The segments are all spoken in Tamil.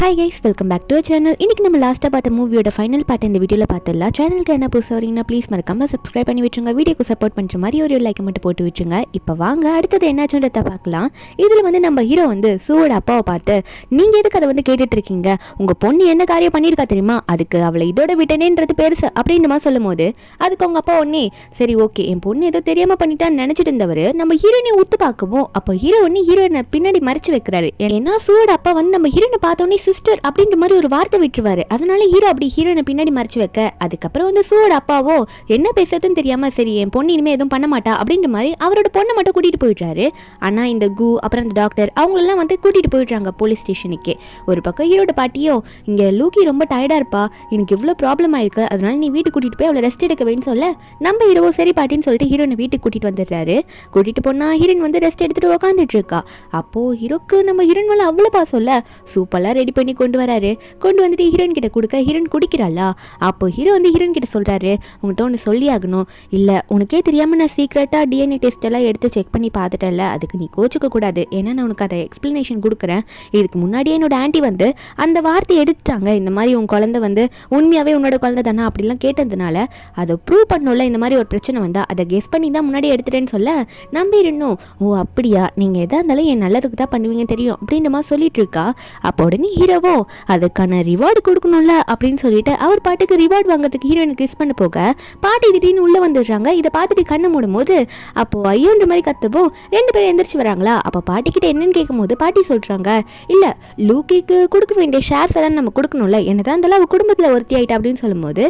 Hi guys, welcome back to channel. இன்னைக்கு நம்ம லாஸ்ட்டாக பார்த்த மூவியோட ஃபைனல் பார்ட் இந்த வீடியோவில் பார்த்துடலாம். சேனலுக்கு என்ன புதுசாக வரீங்கன்னா ப்ளீஸ் மறக்காம சப்ஸ்கிரைப் பண்ணி விட்டுருங்க. வீடியோக்கு சப்போர்ட் பண்ணுற மாதிரி ஒரு லைக் மட்டும் போட்டு விட்டுருங்க. இப்போ வாங்க அடுத்தது என்னாச்சுன்றத பார்க்கலாம். இதில் நம்ம ஹீரோ சூவோட அப்பாவை பார்த்து, நீங்கள் எதுக்கு அதை கேட்டுட்டு இருக்கீங்க? உங்கள் பொண்ணு என்ன காரியம் பண்ணியிருக்கா தெரியுமா? அதுக்கு அவளை இதோட விட்டனேன்றது பெருசு அப்படின்ற மாதிரி சொல்லும் போது அதுக்கு அவங்க அப்பா ஒன்னே சரி ஓகே, என் பொண்ணு ஏதோ தெரியாமல் பண்ணிட்டான்னு நினச்சிட்டு இருந்தவர் நம்ம ஹீரோனை ஊத்து பார்க்கவும் அப்போ ஹீரோயினை பின்னாடி மறைச்சு வைக்கிறாரு. ஏன்னா சூவோட அப்பா நம்ம ஹீரோனை பார்த்தோன்னே சிஸ்டர் அப்படின்ற மாதிரி ஒரு வார்த்தை விட்டுருவாரு. அதனால ஹீரோ அப்படி ஹீரோனை பின்னாடி மறைச்சு வைக்க அதுக்கப்புறம் சூவோட அப்பாவோ என்ன பேசுறதுன்னு தெரியாம சரி என் பொண்ணு இனிமே எதுவும் பண்ண மாட்டா அப்படின்ற மாதிரி அவரோட பொண்ணை மட்டும் கூட்டிட்டு போயிடுறாரு. ஆனா இந்த கு அப்புறம் அந்த டாக்டர் அவங்களெல்லாம் கூட்டிட்டு போயிடுறாங்க போலீஸ் ஸ்டேஷனுக்கு. ஒரு பக்கம் ஹீரோட பாட்டியும் இங்க லூக்கி ரொம்ப டயர்டா இருப்பா, எனக்கு இவ்வளவு ப்ராப்ளம் ஆயிருக்கு, அதனால நீ வீட்டுக்கு கூட்டிட்டு போய் அவளை ரெஸ்ட் எடுக்க வேணும்னு சொல்ல நம்ம ஹீரோ சரி பாட்டின்னு சொல்லிட்டு ஹீரோனை வீட்டுக்கு கூட்டிட்டு வந்துடுறாரு. கூட்டிட்டு போனா ஹீரோயின் ரெஸ்ட் எடுத்துட்டு உட்காந்துட்டு இருக்கா. அப்போ ஹீரோக்கு நம்ம ஹீரோயின் மேல அவ்வளவு பாசம் இல்ல, சூப்பெல்லாம் ரெடி பண்ணி கொண்டு வராரு. கொண்டு வந்துட்டு ஹீரோயின் கிட்ட கொடுக்க ஹீரோயின் குடிக்கிறாளா. அப்போ ஹீரோ ஹீரோயின் கிட்ட சொல்றாரு, உங்கள்கிட்ட ஒன்று சொல்லி ஆகணும். இல்ல உனக்கே தெரியாம நான் சீக்கிரட்டா டிஎன்ஏ டெஸ்ட் எல்லாம் எடுத்து செக் பண்ணி பார்த்துட்டேன்ல, அதுக்கு நீ கோச்சுக்க கூடாது. ஏன்னா நான் உனக்கு அதை எக்ஸ்பிளனேஷன் கொடுக்குறேன். இதுக்கு முன்னாடியே என்னோட ஆன்ட்டி அந்த வார்த்தை எடுத்துட்டாங்க. இந்த மாதிரி உன் குழந்தை உண்மையாவே உன்னோட குழந்தை தானே அப்படிலாம் கேட்டதுனால அதை ப்ரூவ் பண்ணல. இந்த மாதிரி ஒரு பிரச்சனை வந்தா அதை கெஸ் பண்ணி தான் முன்னாடி எடுத்துட்டேன்னு சொல்ல நம்பிடணும். ஓ அப்படியா, நீங்க எதா இருந்தாலும் என் நல்லதுக்கு தான் பண்ணுவீங்க தெரியும் அப்படின்ற மாதிரி சொல்லிட்டு இருக்கா. அப்போ உடனே ஹீரோவோ அதுக்கான ரிவார்டு கொடுக்கணும்ல அப்படின்னு சொல்லிட்டு அவர் பாட்டுக்கு ரிவார்டு வாங்குறதுக்கு ஹீரோயினுக்கு கிஸ் பண்ண போக பாட்டி திடீர்னு உள்ள வந்துடுறாங்க. இதை பார்த்துட்டு கண்ணை மூடும் போது அப்போ ஐயோன்ற மாதிரி கத்தவும் ரெண்டு பேரும் எந்திரிச்சு வராங்களா. அப்போ பாட்டி கிட்ட என்னன்னு கேட்கும் போது பாட்டி சொல்றாங்க, இல்ல லூக்கிக்கு கொடுக்க வேண்டிய ஷேர்ஸ் எல்லாம் நம்ம கொடுக்கணும்ல, என்னதான் இருந்தாலும் அவ குடும்பத்துல ஒருத்தி ஆயிட்டா அப்படின்னு சொல்லும் போது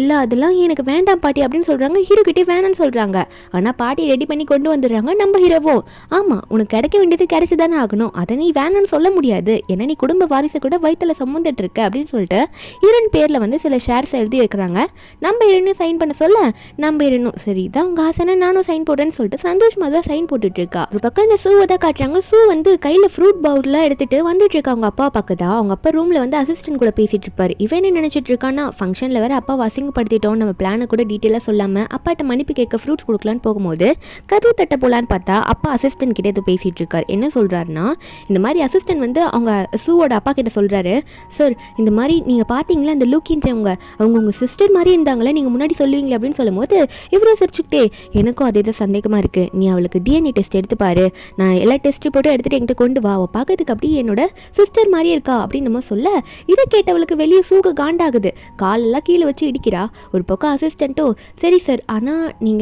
இல்ல அதெல்லாம் எனக்கு வேண்டாம் பாட்டி அப்படின்னு சொல்றாங்க. ஹீரோ கிட்டே வேணான்னு சொல்றாங்க. ஆனா பாட்டி ரெடி பண்ணி கொண்டு வந்துடுறாங்க. நம்ம ஹீரோவோ ஆமா உனக்கு கிடைக்க வேண்டியது கிடைச்சுதானே ஆகணும், அதை நீ வேணான்னு சொல்ல முடியாது, ஏன்னா நீ குடும்ப வாரிசை கூட வயிற்றுல சுமந்துட்டு இருக்க அப்படின்னு சொல்லிட்டு ஹீரோயின் பேர்ல சில ஷேர்ஸ் எழுதி வைக்கிறாங்க. நம்ம ஹீரோனும் சைன் பண்ண சொல்ல நம்ம ஹீரோனும் சரி தான் உங்க ஆசைனா நானும் சைன் போடுறேன்னு சொல்லிட்டு சந்தோஷமா தான் சைன் போட்டுட்டு இருக்கா. ஒரு பக்கம் இந்த சூவை தான் காட்டுறாங்க. சூ கையில ஃப்ரூட் பவுல்ல எடுத்துட்டு வந்துட்டு இருக்கா. அவங்க அப்பா பக்கத்தான். அவங்க அப்பா ரூம்ல அசிஸ்டன்ட் கூட பேசிட்டு இருப்பாரு. இவன் என்ன நினைச்சிட்டு இருக்கான்னா ஃபங்க்ஷன்ல வேற அப்பா அசிங்கப்படுத்திட்டோம், நம்ம பிளானை கூட டீட்டெயிலா சொல்லாம அப்பாட்ட மன்னிப்பு கேட்க ஃப்ரூட்ஸ் கொடுக்கலான்னு போகும்போது கதவு தட்ட போலான்னு பார்த்தா அப்பா அசிஸ்டன்ட் கிட்ட ஏதோ பேசிட்டு இருக்காரு. என்ன சொல்றாருன்னா இந்த மாதிரி அசிஸ்டன்ட் அவங்க சூவோட அப்பா கிட்ட சொல்றாரு, சார் இந்த மாதிரி நீங்க பாத்தீங்களா இந்த லூக்கின்றவங்க அவங்க உங்க சிஸ்டர் மாதிரி இருந்தாங்களே, நீங்க முன்னாடி சொல்லுவீங்களே அப்படின்னு சொல்லும் போது இவரும் சிரிச்சுக்கிட்டே எனக்கும் அதே தான் சந்தேகமா இருக்கு, நீ அவளுக்கு டிஎன்ஏ டெஸ்ட் எடுத்து பாரு, நான் எல்லா டெஸ்ட் ரிப்போர்ட்டும் எடுத்துட்டு என்கிட்ட கொண்டு வா, அவள் பார்க்கறதுக்கு அப்படியே என்னோட சிஸ்டர் மாதிரியே இருக்கா அப்படின்னு நம்ம சொல்ல இதை கேட்டவளுக்கு வெளியே சூக்கு காண்டாகுது. காலெல்லாம் கீழே வச்சு இடிக்கிறா. ஒரு பக்கம் அசிஸ்டண்ட்டும் சரி சார், ஆனா நீங்க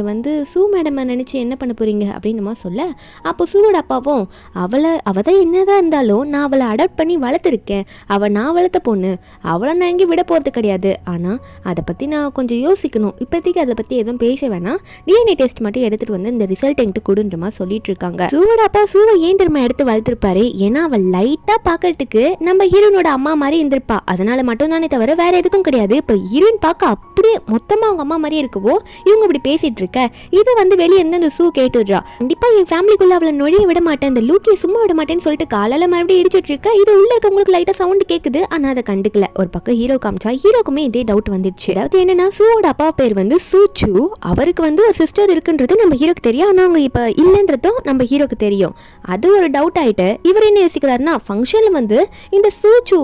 சூ மேடம் நினைச்சு என்ன பண்ண போறீங்க அப்படின்னு நம்ம சொல்ல அப்போ சூவோட அப்பாவும் அவதான் என்னதான் இருந்தாலும் நான் அவளை அடாப்ட் பண்ணி வளர்த்துருக்கேன், அவள் நான் வளர்த்த பொண்ணு, அவளை நான் எங்கேயும் விட போகிறது கிடையாது, ஆனால் அதை பற்றி நான் கொஞ்சம் யோசிக்கணும், இப்போதைக்கு அதை பற்றி எதுவும் பேச வேணாம், டிஎன்ஏ டெஸ்ட் மட்டும் எடுத்துகிட்டு இந்த ரிசல்ட் என்கிட்ட கொடுன்ற மாதிரி சொல்லிட்டு இருக்காங்க. சூவோட அப்பா சூவை ஏன் திரும்ப எடுத்து வளர்த்துருப்பாரு, ஏன்னா அவள் லைட்டாக பார்க்கறதுக்கு நம்ம ஹீரோனோட அம்மா மாதிரி இருந்திருப்பா, அதனால மட்டும் தானே தவிர வேற எதுக்கும் கிடையாது. இப்போ ஹீரோயின் பார்க்க அப்படியே மொத்தமாக அவங்க அம்மா மாதிரியே இருக்கவோ இவங்க இப்படி பேசிட்டு இருக்க இது வெளியே இருந்து அந்த சூ கேட்டுடுறா. கண்டிப்பாக என் ஃபேமிலிக்குள்ள அவளை நுழைய விட மாட்டேன், இந்த லூக்கியை சும்மா விட மாட்டேன்னு சொல்லிட்டு காலால மறுபடியும் இடிச்சிட்டு இருக்க. இது உள்ள இருக்கவங்களுக்கு லைட்டா சவுண்ட் கேக்குது, ஆனா அதை கண்டுக்கல. ஒரு பக்கம் ஹீரோ காமிச்சா ஹீரோக்குமே இதே டவுட் வந்துடுச்சு. அதாவது என்னன்னா சூவோட அப்பா பேர் சூச்சு, அவருக்கு ஒரு சிஸ்டர் இருக்குன்றது நம்ம ஹீரோக்கு தெரியும், ஆனா அவங்க இப்ப இல்லன்றதும் நம்ம ஹீரோக்கு தெரியும். அது ஒரு டவுட் ஆயிட்டு இவர் என்ன யோசிக்கிறாருன்னா ஃபங்க்ஷன்ல இந்த சூச்சு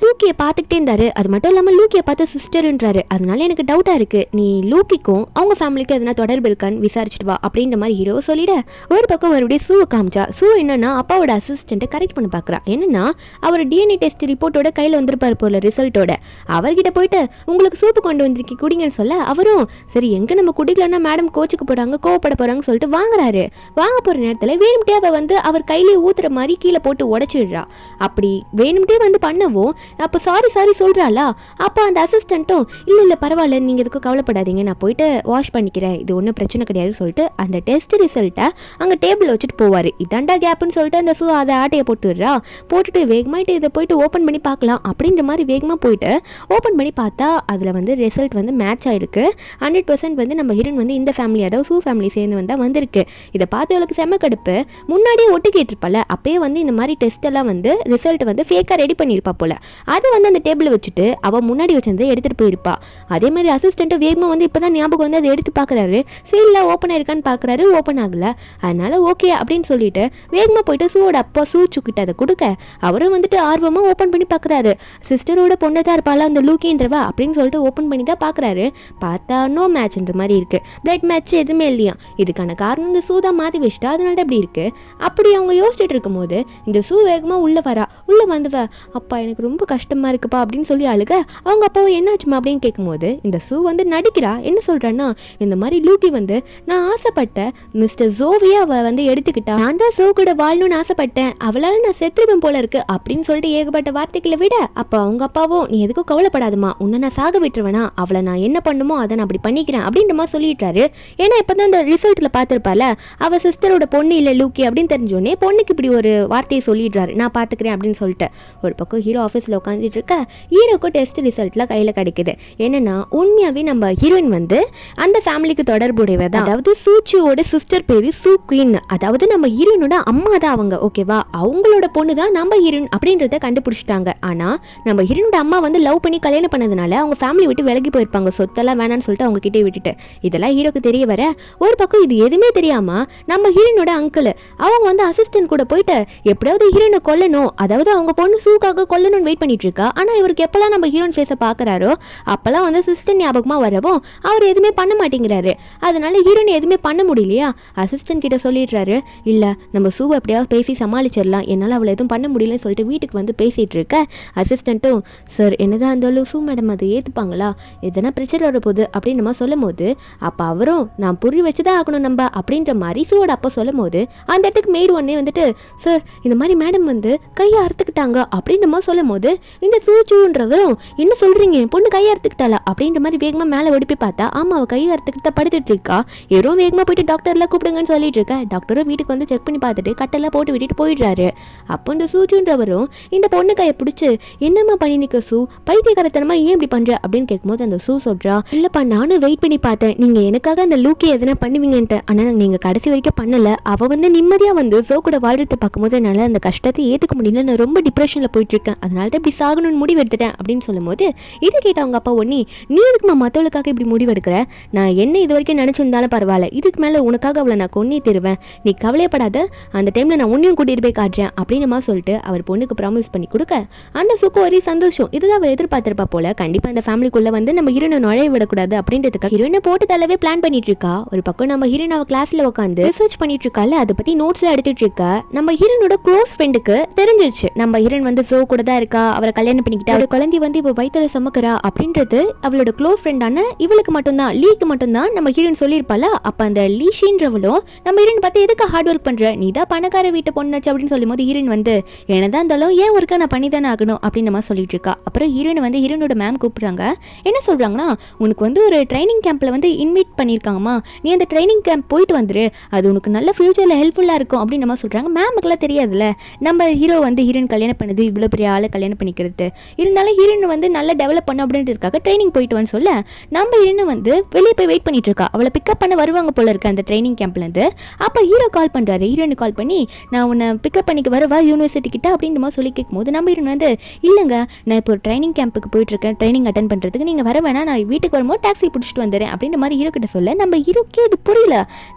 லூக்கிய பாத்துக்கிட்டே இருந்தாரு, அது மட்டும் இல்லாம லூக்கிய பார்த்த சிஸ்டர்ன்றாரு, அதனால எனக்கு டவுட்டா இருக்கு, நீ லூக்கிக்கும் அவங்க ஃபேமிலிக்கும் எதனா தொடர்பு இருக்கான்னு விசாரிச்சுட்டு வா அப்படின்ற மாதிரி ஹீரோ சொல்லிட ஒரு பக்கம் மறுபடியும் சூவை காமிச்சா சூ என்னன்னா அப்பாவோட அசிஸ்டன்ட்டை கரெக்ட் பண்ண பார்க்குறா. என்னன்னா அவர் டிஎன்ஏ டெஸ்ட் ரிப்போர்ட்டோட கையில் வந்திருப்பாரு போல ரிசல்ட்டோட, அவர்கிட்ட போயிட்டு உங்களுக்கு சூப்பு கொண்டு வந்திருக்கீங்க குடிங்கன்னு சொல்ல அவரும் சரி எங்க நம்ம குடிக்கலன்னா மேடம் கோச்சுக்கு போறாங்க கோவப்பட போறாங்கன்னு சொல்லிட்டு வாங்குறாரு. வாங்க போற நேரத்தில் வேணும்ட்டே அவ அவர் கையிலே ஊத்துற மாதிரி கீழே போட்டு உடச்சிடுறா. அப்படி வேணும்ட்டே பண்ணவும் அப்போ சாரி சொல்றாளா. அப்போ அந்த அசிஸ்டன்ட்டும் இல்ல பரவாயில்ல நீங்க எதுக்கும் கவலைப்படாதீங்க, நான் போயிட்டு வாஷ் பண்ணிக்கிறேன், இது ஒன்றும் பிரச்சனை கிடையாதுன்னு சொல்லிட்டு அந்த டெஸ்ட் ரிசல்ட்டை அங்கே டேபிள் வச்சுட்டு போவார். இதாண்டா கேப்னு சொல்லிட்டு அந்த சூ அதை ஆட்டையை போட்டுடுறா. போட்டுட்டு வேகமாயிட்டு இதை போயிட்டு ஓப்பன் பண்ணி பார்க்கலாம் அப்படின்ற மாதிரி வேகமாக போயிட்டு ஓப்பன் பண்ணி பார்த்தா அதில் ரிசல்ட் மேட்ச் ஆயிருக்கு. 100% நம்ம ஹீரோயின் இந்த ஃபேமிலி அதாவது சூ ஃபேமிலி சேர்ந்து வந்திருக்கு. இதை பார்த்து அவளுக்கு செம்ம கடுப்பு. முன்னாடியே ஒட்டு கேட்டிருப்பால அப்பயே இந்த மாதிரி டெஸ்ட் எல்லாம் ரிசல்ட் ஃபேக்காக ரெடி பண்ணியிருப்பா போல. அதை அந்த டேபிள் வச்சுட்டு அவள் முன்னாடி வச்சிருந்து எடுத்துகிட்டு போயிருப்பா. அதே மாதிரி அசிஸ்டண்ட்டு வேகமாக இப்போ தான் ஞாபகம் அதை எடுத்து பார்க்குறாரு. சீலில் ஓப்பன் ஆயிருக்கான்னு பார்க்குறாரு, ஓப்பன் ஆகலை. அதனால ஓகே அப்படின்னு சொல்லிட்டு வேகமாக போயிட்டு சூவோட அப்பா சூச்சு கிட்ட அதை கொடுக்க அவரும் வந்துட்டு ஆர்வமாக ஓப்பன் பண்ணி பார்க்குறாரு. சிஸ்டரோட பொண்ணு தான் இருப்பாளா அந்த லூக்கின்றவா அப்படின்னு சொல்லிட்டு ஓப்பன் பண்ணி தான் பார்க்குறாரு. பார்த்தா நோ மேட்ச்ன்ற மாதிரி இருக்குது. பிளட் மேட்ச் எதுவுமே இல்லையா. இதுக்கான காரணம் இந்த சூ தான் மாற்றி வச்சுட்டா, அதனால அப்படி இருக்குது. அப்படி அவங்க யோசிச்சுட்டு இருக்கும்போது இந்த சூ வேகமாக உள்ளே வரா. உள்ளே வந்தவ அப்பா எனக்கு ரொம்ப கஷ்டமாக இருக்குப்பா அப்படின்னு சொல்லி அழுக. அவங்க அப்பாவை என்னாச்சுமா அப்படின்னு கேட்கும்போது இந்த சூ வந்து நடிக்கிறா. என்ன சொல்கிறேன்னா, இந்த மாதிரி லூக்கி வந்து நான் ஆசைப்பட்ட மிஸ்டர் ஜோவியை அவள் வந்து எடுத்துக்கிட்டா. நான் தான் சோ கூட வாழணும்னு ஆசைப்பட்டேன், அவளால் நான் செத்துருவேன் போல இருக்கு அப்படின்னு சொல்லிட்டு ஏகப்பட்ட வார்த்தைகளை விட, அப்போ அவங்க அப்பாவும் நீ எதுக்கும் கவலைப்படாதமா, உன்னை நான் சாக விட்டுருவேனா, அவளை நான் என்ன பண்ணுமோ அதை நான் அப்படி பண்ணிக்கிறேன் அப்படின்ற மாதிரி சொல்லிட்டாரு. ஏன்னா இப்போ தான் இந்த ரிசல்ட்டில் பார்த்துருப்பால அவள் சிஸ்டரோட பொண்ணு இல்லை லூக்கி அப்படின்னு தெரிஞ்சோடனே பொண்ணுக்கு இப்படி ஒரு வார்த்தையை சொல்லிடுறாரு, நான் பார்த்துக்கிறேன் அப்படின்னு சொல்லிட்டு. ஒரு பக்கம் ஹீரோ ஆஃபீஸில் உட்காந்துட்டு இருக்க. ஹீரோக்கும் டெஸ்ட் ரிசல்ட்டில் கையில் கிடைக்குது. என்னன்னா உண்மையாகவே நம்ம ஹீரோயின் வந்து அந்த ஃபேமிலிக்கு தொடர்புடையவ தான். அதாவது சூச்சியோட சிஸ்டர் பேரு சூ குயின், அதாவது நம்ம ஹீரோயினோட அம்மா தான் அவங்க. ஓகேவா, அவங்களோட பொண்ணு தான் நம்ம ஹீரோயின் அப்படின்றத கண்டுபிடிச்சிட்டாங்க. ஆனால் நம்ம ஹீரோனோட அம்மா வந்து லவ் பண்ணி கல்யாணம் பண்ணதுனால அவங்க ஃபேமிலி விட்டு விலகி போயிருப்பாங்க, சொத்தெல்லாம் வேணான்னு சொல்லிட்டு அவங்க கிட்டே விட்டுட்டு. இதெல்லாம் ஹீரோக்கு தெரிய வர ஒரு பக்கம் இது எதுவுமே தெரியாம நம்ம ஹீரோனோட அங்கிள் அவங்க வந்து அசிஸ்டன்ட் கூட போயிட்டு எப்படியாவது ஹீரோனை கொல்லணும், அதாவது அவங்க பொண்ணு சூக்காக கொல்லணும்னு வெயிட் பண்ணிட்டு இருக்கா. ஆனால் இவருக்கு எப்பெல்லாம் நம்ம ஹீரோயின் ஃபேஸை பார்க்குறாரோ அப்பெல்லாம் வந்து சிஸ்டர் ஞாபகமாக வரவும் அவர் எதுவுமே பண்ண மாட்டேங்கிறாரு. அதனால ஹீரோயின் எதுவுமே பண்ண முடியலையா. அசிஸ்டன்ட் கிட்ட சொல்லிடுறாரு, இல்லை நம்ம சூவை எப்படியாவது பேசி சமாளிச்சிடலாம், என்னால் அவளை எதுவும் பண்ண முடியலன்னு சொல்லிட்டு வீட்டுக்கு வந்து பேசிகிட்டு இருக்க. அசிஸ்டண்ட்டும் சார் என்னதான் இருந்தாலும் சூ மேடம் அதை ஏற்றுப்பாங்களா, எதனா பிரச்சனை வரப்போகுது அப்படின்னு நம்ம சொல்லும் போது அப்போ அவரும் நான் புரிய வச்சு தான் ஆகணும் நம்ம அப்படின்ற மாதிரி சூவோட அப்பா சொல்லும் போது அந்த இடத்துக்கு மேடு உடனே வந்துட்டு சார் இந்த மாதிரி மேடம் வந்து கையை அறுத்துக்கிட்டாங்க அப்படின்னு நம்ம சொல்லும் போது இந்த சூச்சுன்றவரும் என்ன சொல்கிறீங்க என் பொண்ணு கையை அறுத்துக்கிட்டாளா அப்படின்ற மாதிரி வேகமாக மேலே ஒடிப்பி பார்த்தா ஆமாம் அவள் கையை அறுத்துக்கிட்டு படுத்துட்டு இருக்கா. ஏறும் வேகமாக போயிட்டு டாக்டர்லாம் கூப்பிடுங்கன்னு சொல்லிட்டு இருக்கா. டாக்டரும் வீட்டுக்கு வந்து செக் பண்ணி பார்த்துட்டு கட்டெல்லாம் போட்டு விட்டுட்டு போயிடுறாரு. அப்போ இந்த சூச்சுன்றவரும் இந்த பொண்ணு கையை பிடிச்சி என்னம்மா பண்ணி நிற்க சூ, பைத்தியக்காரத்தனமா ஏன் இப்படி பண்ற அப்படின்னு கேட்கும்போது அந்த சூ சொல்றா, இல்லப்பா நானும் வெயிட் பண்ணி பார்த்தேன் நீங்க எனக்காக அந்த லூக்கி எதனா பண்ணுவீங்கன்ட்டு, ஆனால் நீங்க கடைசி வரைக்கும் பண்ணல. அவ வந்து நிம்மதியா வந்து சோ கூட வாழ்றதை பார்க்கும்போது என்னால் அந்த கஷ்டத்தை ஏற்றுக்க முடியல, நான் ரொம்ப டிப்ரெஷனில் போயிட்டு இருக்கேன், அதனால தான் இப்படி சாகணும்னு முடிவு எடுத்துட்டேன் அப்படின்னு சொல்லும் போது இதை கேட்ட அவங்க அப்பா ஒன்னி நீ எதுக்குமா மற்றவளுக்காக இப்படி முடிவு எடுக்கிற, நான் என்ன இது வரைக்கும் நினைச்சிருந்தாலும் பரவாயில்ல, இதுக்கு மேலே உனக்காக அவளை நான் கொன்னே தருவேன், நீ கவலையப்படாத, அந்த டைமில் நான் உன்னையும் கூட்டிகிட்டு போய் காட்டுறேன் அப்படின்னு சொல்லிட்டு அவர் பொண்ணுக்கு ப்ராமிஸ் பண்ணி கொடுக்க அந்த சுக்கு ஒரே சந்தோஷம். இதுதான் அவள் எதிர்பார்த்திருப்பா போல. கண்டிப்பாக அந்த ஃபேமிலிக்குள்ளே வந்து நம்ம ஹீரோனை நுழைய விடக்கூடாது அப்படின்றதுக்காக ஹீரோனை போட்டு தள்ளவே பிளான் பண்ணிட்டு இருக்கா. ஒரு பக்கம் நம்ம ஹீரோன் அவள் கிளாஸில் உட்காந்து ரிசர்ச் பண்ணிட்டு இருக்கால, அதை பற்றி நோட்ஸ்லாம் எடுத்துட்டு இருக்கா. நம்ம ஹீரோனோட க்ளோஸ் ஃப்ரெண்டுக்கு தெரிஞ்சிருச்சு நம்ம ஹீரோன் வந்து சோ கூட தான் இருக்கா, அவரை கல்யாணம் பண்ணிக்கிட்டா, அவரோட குழந்தை வந்து இப்போ வயிற்றுல சுமக்கிறா அப்படின்றது அவளோட க்ளோஸ் ஃப்ரெண்டான இவளுக்கு மட்டும்தான், லீக்கு மட்டும்தான் நம்ம ஹீரோன் சொல்லியிருப்பால. அப்போ அந்த லீஷின்றவளும் நம்ம ஹீரோன் பார்த்து எதுக்கு ஹார்ட் ஒர்க் பண்ற, நீ தான் பணக்கார வீட்டை பொண்ணாச்சு அப்படின்னு சொல்லும் போது ஹீரோன் வந்து என்னதான் இருந்தாலும் ஏன் ஒர்க்கை நான் பண்ணி தானே ஆகணும் அப்படின்னு நம்ம சொல்லிட்டு இருக்கா. அப்புறம் ஹீரோன் வந்து ஹீரோனோட மேம் கூப்பிட்றாங்க. என்ன சொல்றாங்கன்னா, உனக்கு வந்து ஒரு ட்ரைனிங் கேம்ப்ல வந்து இன்வைட் பண்ணியிருக்காங்கம்மா, நீ அந்த ட்ரைனிங் கேம்ப் போயிட்டு வந்துரு, அது உனக்கு நல்ல ஃபியூச்சரில் ஹெல்ப்ஃபுல்லாக இருக்கும் அப்படின்னு நம்ம சொல்கிறாங்க. மேமுக்குலாம் தெரியாதுல்ல நம்ம ஹீரோ வந்து ஹீரோயின் கல்யாணம் பண்ணது, இவ்வளோ பெரிய ஆளை கல்யாணம் பண்ணிக்கிறது, இருந்தாலும் ஹீரோயின் வந்து நல்லா டெவலப் பண்ண அப்படின்றதுக்காக ட்ரைனிங் போயிட்டு வந்து சொல்ல நம்ம ஹீரோயின் வந்து வெளியே போய் வெயிட் பண்ணிட்டு இருக்கா. அவளை பிக்கப் பண்ண வருவாங்க போல இருக்கு அந்த ட்ரைனிங் கேம்ப்லேருந்து. அப்போ ஹீரோ கால் பண்ணுறாரு, ஹீரோயின் கால் பண்ணி நான் உன்னை பிக்கப் பண்ணிக்க வரவா யூனிவர்சிட்டி கிட்ட அப்படின்ற மாதிரி சொல்லி கேட்கும்போது நம்ம ஹீரோயின் வந்து இல்லைங்க நான் இப்போ ஒரு ட்ரைனிங் கேம்புக்கு போயிட்டுருக்கேன், ட்ரைனிங் அட்டன் பண்ணுறதுக்கு நீங்கள் வர வேணா, நான் வீட்டுக்கு வரும்போது டாக்ஸி பிடிச்சிட்டு வந்துடுறேன் அப்படின்ற மாதிரி ஹீரோ கிட்ட சொல்ல நம்ம ஹீரோக்கே இது புரியல,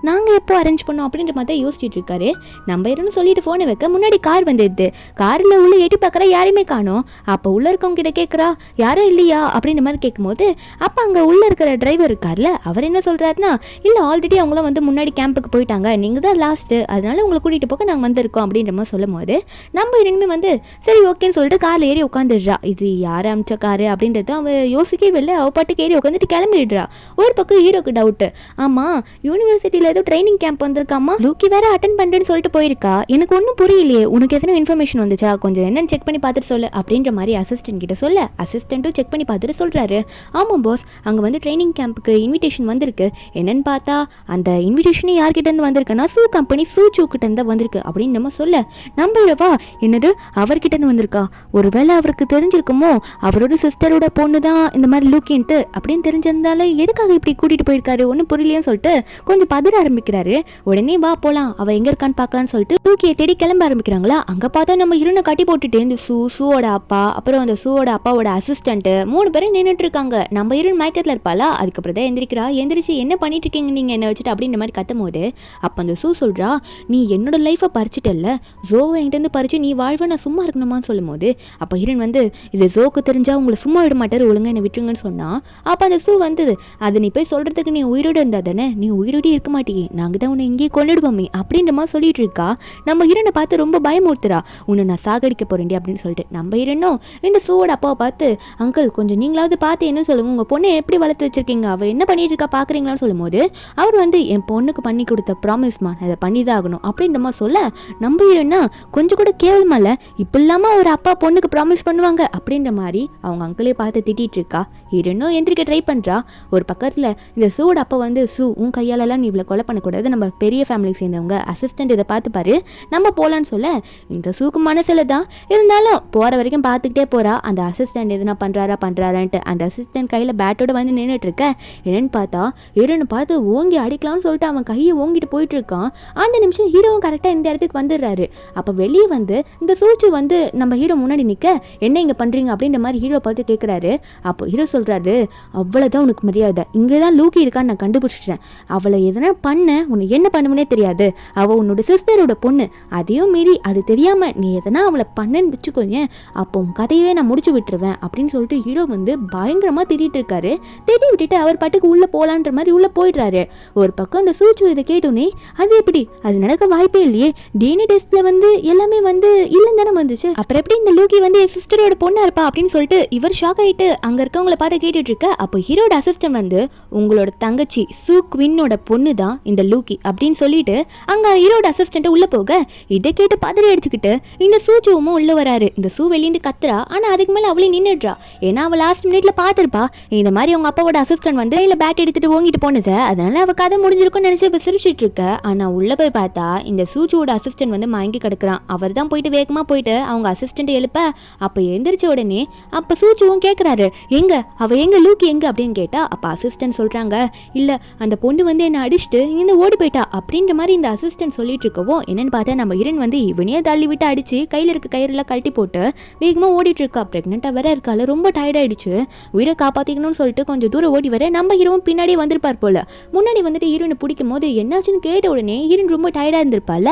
நாங்கள் எப்போ அரேஞ்ச் பண்ணோம் அப்படின்ற மாதிரி தான் யோசிச்சுட்டு இருக்காரு. நம்ம ஹீரோன்னு சொல்லிட்டு ஃபோனை வைக்க முன்னாடி கார் வந்துடுது. காரில் உள்ள எட்டி பார்க்குற யாரையுமே காணோம். அப்போ உள்ளே இருக்கவங்க கிட்ட கேட்குறா யாரும் இல்லையா அப்படின்ற மாதிரி கேட்கும்போது அப்போ அங்கே உள்ளே இருக்கிற டிரைவர் இருக்கார்ல அவர் என்ன சொல்கிறாருன்னா, இல்லை ஆல்ரெடி அவங்களாம் வந்து முன்னாடி கேம்புக்கு போயிட்டாங்க, நீங்கள் தான் லாஸ்ட்டு, அதனால உங்களை கூட்டிகிட்டு போக நாங்கள் வந்திருக்கோம் அப்படின்ற மாதிரி சொல்லும் போது நம்ம ஹீரோனுமே வந்து சரி ஓகேன்னு சொல்லிட்டு காரில் ஏறி உட்காந்துடுறா. இது யார் அமிச்ச காரு அப்படின்றது அவன் யோசிக்கவே இல்லை, அவள் பாட்டுக்கு ஏறி உட்காந்துட்டு கிளம்பிடுறா. ஒரு பக்கம் ஹீரோக்கு டவுட்டு, ஆமாம் யூனிவர்சிட்டியில் ஏதோ ட்ரைனிங் கேம்ப் வந்திருக்காமா, லூக்கி வேற அட்டன் பண்ணுறேன்னு சொல்லிட்டு போயிருக்கா, எனக்கு ஒன்றும் புரியலையே, உனக்கு எத்தனை இன்ஃபர்மேஷன் வந்துச்சா, கொஞ்சம் என்னன்னு செக் பண்ணி பார்த்துட்டு சொல்லு அப்படின்ற மாதிரி அசிஸ்டன்ட் கிட்ட சொல்ல அசிஸ்டண்ட்டும் செக் பண்ணி பார்த்துட்டு சொல்கிறாரு, ஆமாம் பாஸ் அங்கே வந்து ட்ரைனிங் கேம்புக்கு இன்விடேஷன் வந்திருக்கு, என்னன்னு பார்த்தா அந்த இன்விடேஷனே யார்கிட்டேருந்து வந்திருக்குன்னா சூ கம்பெனி சூச்சூக்கிட்டேருந்து தான் வந்திருக்கு அப்படின்னு நம்ம சொல்ல நம்பளவா என்னது அவர்கிட்டேருந்து வந்திருக்கா, ஒருவேளை அவருக்கு தெரிஞ்சிருக்குமோ அவரோட சிஸ்டரோட பொண்ணு தான் இந்த மாதிரி லூக்கின்ட்டு அப்படின்னு தெரிஞ்சிருந்தாலும் எதுக்காக இப்படி கூட்டிகிட்டு போயிருக்காரு ஒன்றும் புரியலையேன்னு சொல்லிட்டு கொஞ்சம் பதற ஆரம்பிக்கிறாரு. உடனே வா போகலாம் அவள் எங்கே இருக்கான்னு பார்க்கலான்னு சொல்லிட்டு லூக்கியை தேடி கிளம்ப ஆரம்பிக்கிறாங்களா. அங்கே பார்த்தா நம்ம ஹீரோனை கட்டி போட்டுட்டு இந்த சூவோட அப்பா அப்புறம் அந்த சூவோட அப்பாவோட அசிஸ்டன்ட் 3 பேரும் நின்றுட்டு இருக்காங்க. நம்ம ஹீரோன் மயக்கத்தில் இருப்பாளா, அதுக்கப்புறம் தான் எந்திரிக்கிறா. எந்திரிச்சு என்ன பண்ணிட்டு இருக்கீங்க நீங்கள் என்ன வச்சுட்டு அப்படின்ற மாதிரி கத்தும் போது அப்போ அந்த சூ சொல்கிறா, நீ என்னோட லைஃப்பை பறிச்சிட்டல்ல, ஜோவை என்கிட்ட பறிச்சு நீ வாழ வாழ்வை நான் சும்மா இருக்கணுமான்னு சொல்லும்போது அப்போ ஹீரோயின் வந்து இது சோக்கு தெரிஞ்சா உங்களை சும்மா விட மாட்டாரு, ஒழுங்கா என்னை விட்டுருங்கன்னு சொன்னா அப்போ அந்த சூ வந்து அது நீ போய் சொல்றதுக்கு நீ உயிரோடு இருந்தா தானே, நீ உயிரோடே இருக்க மாட்டேங்க, நாங்கள் தான் உன்னை இங்கேயே கொண்டுடுவோமே அப்படின்ற மாதிரி சொல்லிட்டு இருக்கா. நம்ம ஹீரோனை பார்த்து ரொம்ப பயமுறுத்துறா, உன்னை நான் சாகடிக்க போறேன்டி அப்படின்னு சொல்லிட்டு. நம்ம ஹீரோனும் இந்த சூவோட அப்பாவை பார்த்து அங்கிள் கொஞ்சம் நீங்களாவது பார்த்து என்ன சொல்லுங்க, உங்க பொண்ணை எப்படி வளர்த்து வச்சிருக்கீங்க, அவ என்ன பண்ணிட்டு இருக்கா பாக்குறீங்களான்னு சொல்லும்போது அவர் வந்து என் பொண்ணுக்கு பண்ணி கொடுத்த ப்ராமிஸ்மா அதை பண்ணிதான் ஆகணும் அப்படின்ற மாதிரி சொல்ல நம்ம ஹீரோனா கொஞ்சம் கூட கேவலமா இல்ல, இப்ப இல்லாம ஒரு அப்பா பொண்ணுக்கு ப்ராமிஸ் பண்ணுவாங்க அப்படின்ற மாதிரி அவங்க அங்கிளே பார்த்து திட்டிட்டு இருக்கா. ஹீரோனும் எந்திரிக்க ட்ரை பண்றா. ஒரு பக்கத்துல இந்த சூவோட அப்பா வந்து சூ உன் கையாலலாம் நீ இவ்வளோ கொலை பண்ணக்கூடாது, நம்ம பெரிய ஃபேமிலி சேர்ந்தவங்க, அசிஸ்டன்ட் இதை பார்த்து பாரு நம்ம போகலான்னு சொல்ல இந்த சூக்கு மனசில் தான் இருந்தாலும் போகிற வரைக்கும் பார்த்துக்கிட்டே போகிறா. அந்த அசிஸ்டன்ட் எதுனா பண்ணுறாரான்ட்டு அந்த அசிஸ்டன்ட் கையில் பேட்டோட வந்து நின்றுட்டு இருக்க. என்னன்னு பார்த்தா ஹீரோனை பார்த்து ஓங்கி அடிக்கலாம்னு சொல்லிட்டு அவன் கையை ஓங்கிட்டு போயிட்டு இருக்கான். அந்த நிமிஷம் ஹீரோவும் கரெக்டாக இந்த இடத்துக்கு வந்துடுறாரு. அப்போ வெளியே வந்து இந்த சூச்சு வந்து நம்ம ஹீரோ முன்னாடி நிற்க என்ன இங்கே பண்ணுறீங்க அப்படின்ற மாதிரி ஹீரோ பார்த்து கேட்குறாரு. அப்போ ஹீரோ சொல்கிறாரு அவ்வளோதான் உனக்கு மரியாதை, இங்கே தான் லூக்கி இருக்கான்னு நான் கண்டுபிடிச்சிட்டேன், அவளை எதனா பண்ண உன்னை என்ன பண்ணுவனே தெரியாது, அவள் உன்னோட சிஸ்டரோட பொண்ணு, அதையும் மீறி அது தெரியாமல் நீ எதனா அவளை பண்ணன்னு வச்சுக்கோங்க, அப்போ கதையவே நான் முடிச்சு விட்டுருவேன் அப்படின்னு சொல்லிட்டு ஹீரோ வந்து பயங்கரமாக திட்டிகிட்டு இருக்காரு. திட்டி விட்டுட்டு அவர் பாட்டுக்கு உள்ளே போகலான்ற மாதிரி உள்ளே போயிடுறாரு. ஒரு பக்கம் அந்த சூச்சு இதை கேட்டோன்னே அது எப்படி அது நடக்க வாய்ப்பே இல்லையே, டிஎன்ஏ டெஸ்ட்ல வந்து எல்லாமே வந்து இல்லைன்னு தானே வந்துச்சு, அப்புறம் எப்படி இந்த லூக்கி வந்து என் சிஸ்டரோட பொண்ணா இருப்பா அப்படின்னு சொல்லிட்டு இவர் ஷாக் ஆகிட்டு அங்கே இருக்கவங்களை பார்த்து கேட்டுட்டு இருக்க. அப்போ ஹீரோட அசிஸ்டன்ட் வந்து உங்களோட தங்கச்சி சூ குவின்னோட பொண்ணு தான் இந்த லூக்கி அப்படின்னு சொல்லிட்டு அங்க ஹீரோட அசிஸ்டன்ட் உள்ள போக இதை கேட்டு பதறி அடிச்சுக்கிட்டு இந்த சூச்சுவும் உள்ள வராரு. இந்த சூ வெளியிருந்து கத்துறா. ஆனா அதுக்கு மேல அவளே நின்னுடுறா. ஏன்னா அவள் லாஸ்ட் மினிட்ல பாத்துருப்பா இந்த மாதிரி அவங்க அப்பாவோட அசிஸ்டன்ட் வந்து இல்ல பேட் எடுத்துட்டு ஓங்கிட்டு போனது, அதனால அவ கதை முடிஞ்சிருக்கும்னு நினைச்சு சிரிச்சிட்டு இருக்க. ஆனா உள்ள போய் பார்த்தா இந்த சூச்சுவோட அசிஸ்டன்ட் வந்து மயங்கி கிடக்குறான். அவர் தான் போயிட்டு வேகமா போயிட்டு அவங்க அசிஸ்டன்ட் எழுப்ப அப்ப எந்திரிச்ச உடனே அப்ப சூச்சுவும் கேட்கிறாரு எங்க அவ எங்க லூக்கி எங்க அப்படின்னு கேட்டா அப்ப அசிஸ்டன்ட் சொல்றாங்க இல்ல அந்த பொண்ணு வந்து என்ன அடிச்சுட்டு இங்க ஓடி போயிட்டா அப்படின்ற மாதிரி இந்த அசிஸ்டன்ட் சொல்லிட்டு இருக்கவோ என்னன்னு பார்த்தா நம்ம ஹீரோயின் வந்து இவனையே தள்ளி விட்டு அடிச்சு கையில இருக்க கயிறுலாம் கழட்டி போட்டு வேகமா ஓடிட்டு இருக்கா. பிரெக்னெண்டா வேற இருக்கால, ரொம்ப டயர்ட் ஆயிடுச்சு, உயிரை காப்பாத்திக்கணும்னு சொல்லிட்டு கொஞ்சம் தூரம் ஓடி வர நம்ம ஹீரோவும் பின்னாடியே வந்திருப்பார் போல. முன்னாடி வந்துட்டு ஹீரோயினை பிடிக்கும் போது என்னாச்சுன்னு கேட்ட உடனே ஹீரோயின் ரொம்ப டயர்டா இருந்திருப்பால,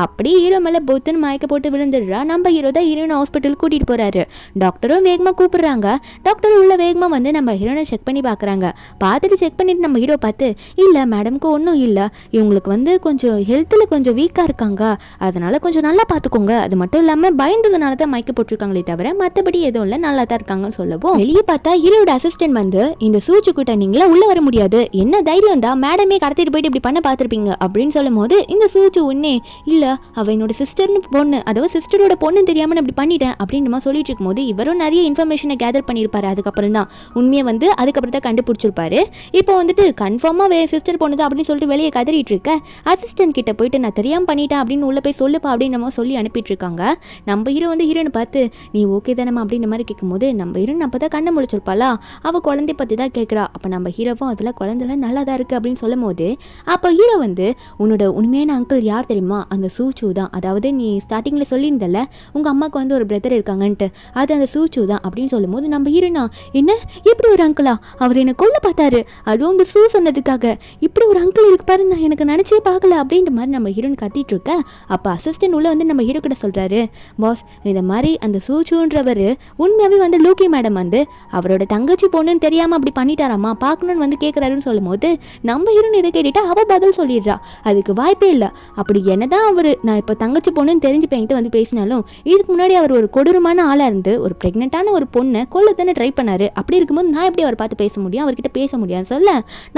அப்படியே ஹீரோ மேல பொத்துன்னு மயக்க போட்டு விழுந்துடுறா. நம்ம ஹீரோ தான் ஹீரோயின் ஹாஸ்பிட்டல் கூட்டிட்டு போறாரு. டாக்டரும் வேகமா கூப்பிடுறாங்க. டாக்டர் உள்ள வேகமா வந்து நம்ம ஹீரோனை செக் பண்ணி பாக்குறாங்க. பார்த்துட்டு செக் பண்ணிட்டு நம்ம ஹீரோ பார்த்து இல்லை மேடம்க்கு ஒன்றும் இல்லை, இவங்களுக்கு வந்து கொஞ்சம் ஹெல்த்தில் கொஞ்சம் வீக்காக இருக்காங்க, அதனால கொஞ்சம் நல்லா பார்த்துக்கோங்க, அது மட்டும் இல்லாமல் பயந்ததுனால தான் மயக்க போட்டிருக்காங்களே தவிர மற்றபடி எதுவும் இல்லை, நல்லா தான் இருக்காங்கன்னு சொல்லவும் வெளியே பார்த்தா ஹீரோட அசிஸ்டன்ட் வந்து இந்த சூச்சு கூட்ட நீங்களா உள்ள வர முடியாது, என்ன தைரியம் தான் மேடமே கடத்திட்டு போயிட்டு இப்படி பண்ண பார்த்துருப்பீங்க அப்படின்னு சொல்லும் போது இந்த சூச்சு உடனே இல்லை அவ என்னோட சிஸ்டர்னு பொண்ணு, அதாவது சிஸ்டரோட பொண்ணு தெரியாம நான் இப்படி பண்ணிட்டேன் அப்படின்னு சொல்லிட்டு இருக்கும் போது இவரும் நிறைய இன்ஃபர்மேஷனை கேதர் பண்ணியிருப்பாரு. அதுக்கப்புறம் தான் உண்மையை வந்து அதுக்கப்புறம் தான் கண்டுபிடிச்சிருப்பாரு. இப்போ வந்துட்டு கன்ஃபார்மாக சிஸ்டர் பொண்ணுதான் அப்படின்னு சொல்லிட்டு வெளியே கதறிட்டு இருக்க. அசிஸ்டன்ட் கிட்ட போயிட்டு நான் தெரியாம பண்ணிட்டேன் அப்படின்னு உள்ள போய் சொல்லுப்பா அப்படின்னு சொல்லி அனுப்பிட்டு இருக்காங்க. நம்ம ஹீரோ வந்து ஹீரோனை பார்த்து நீ ஓகே தானம்மா அப்படின்ற மாதிரி கேட்கும்போது நம்ம ஹீரோன் அப்போ தான் கண்ணை முழிச்சிருப்பாளா, அவள் குழந்தை பற்றி தான் கேட்குறா. அப்போ நம்ம ஹீரோவும் அதில் குழந்தைலாம் நல்லா தான் இருக்குது அப்படின்னு சொல்லும் போது அப்போ ஹீரோ வந்து உன்னோட உண்மையான அங்கிள் யார் தெரியுமா, அந்த சூச்சு தான், அதாவது நீ ஸ்டார்டிங்கில் சொல்லியிருந்தல உங்கள் அம்மாவுக்கு வந்து ஒரு பிரதர் இருக்காங்கன்ட்டு, அது அந்த சூச்சு தான் அப்படின்னு சொல்லும் போது நம்ம ஹீரோனா என்ன இப்படி ஒரு அங்கிளா, அவர் என்னை கொல்ல பார்த்தாரு, அதுவும் இந்த சூ சொன்னதுக்காக, இப்படி ஒரு அங்கிள் இருக்கு பாரு நான் எனக்கு நினச்சே பார்க்கல அப்படின்ற மாதிரி நம்ம ஹீரோன் கத்திட்டு இருக்க. அப்போ அசிஸ்டன்ட் உள்ள வந்து நம்ம ஹீரோ கிட்ட சொல்கிறாரு பாஸ் இந்த மாதிரி அந்த சூச்சுன்றவர் உண்மையாகவே வந்து லூக்கி மேடம் வந்து அவரோட தங்கச்சி பொண்ணுன்னு தெரியாமல் அப்படி பண்ணிட்டாராமா பார்க்கணுன்னு வந்து கேட்குறாருன்னு சொல்லும் போது நம்ம ஹீரோன் இதை கேட்டுட்டு அவள் பதில் சொல்லிடுறா அதுக்கு வாய்ப்பே இல்லை, அப்படி என்னதான் அவர் நான் இப்போ தங்கச்சி பொண்ணுன்னு தெரிஞ்சு போயிட்டு வந்து பேசினாலும் இதுக்கு முன்னாடி அவர் ஒரு கொடூரமான ஆளாக இருந்து ஒரு ப்ரெக்னென்ட்டான ஒரு பொண்ணை கொல்லத்தானே ட்ரை பண்ணாரு, அப்படி இருக்கும்போது நான் எப்படி அவர் பார்த்து பேச முடியும், அவர்கிட்ட பேச முடியாது சொல்ல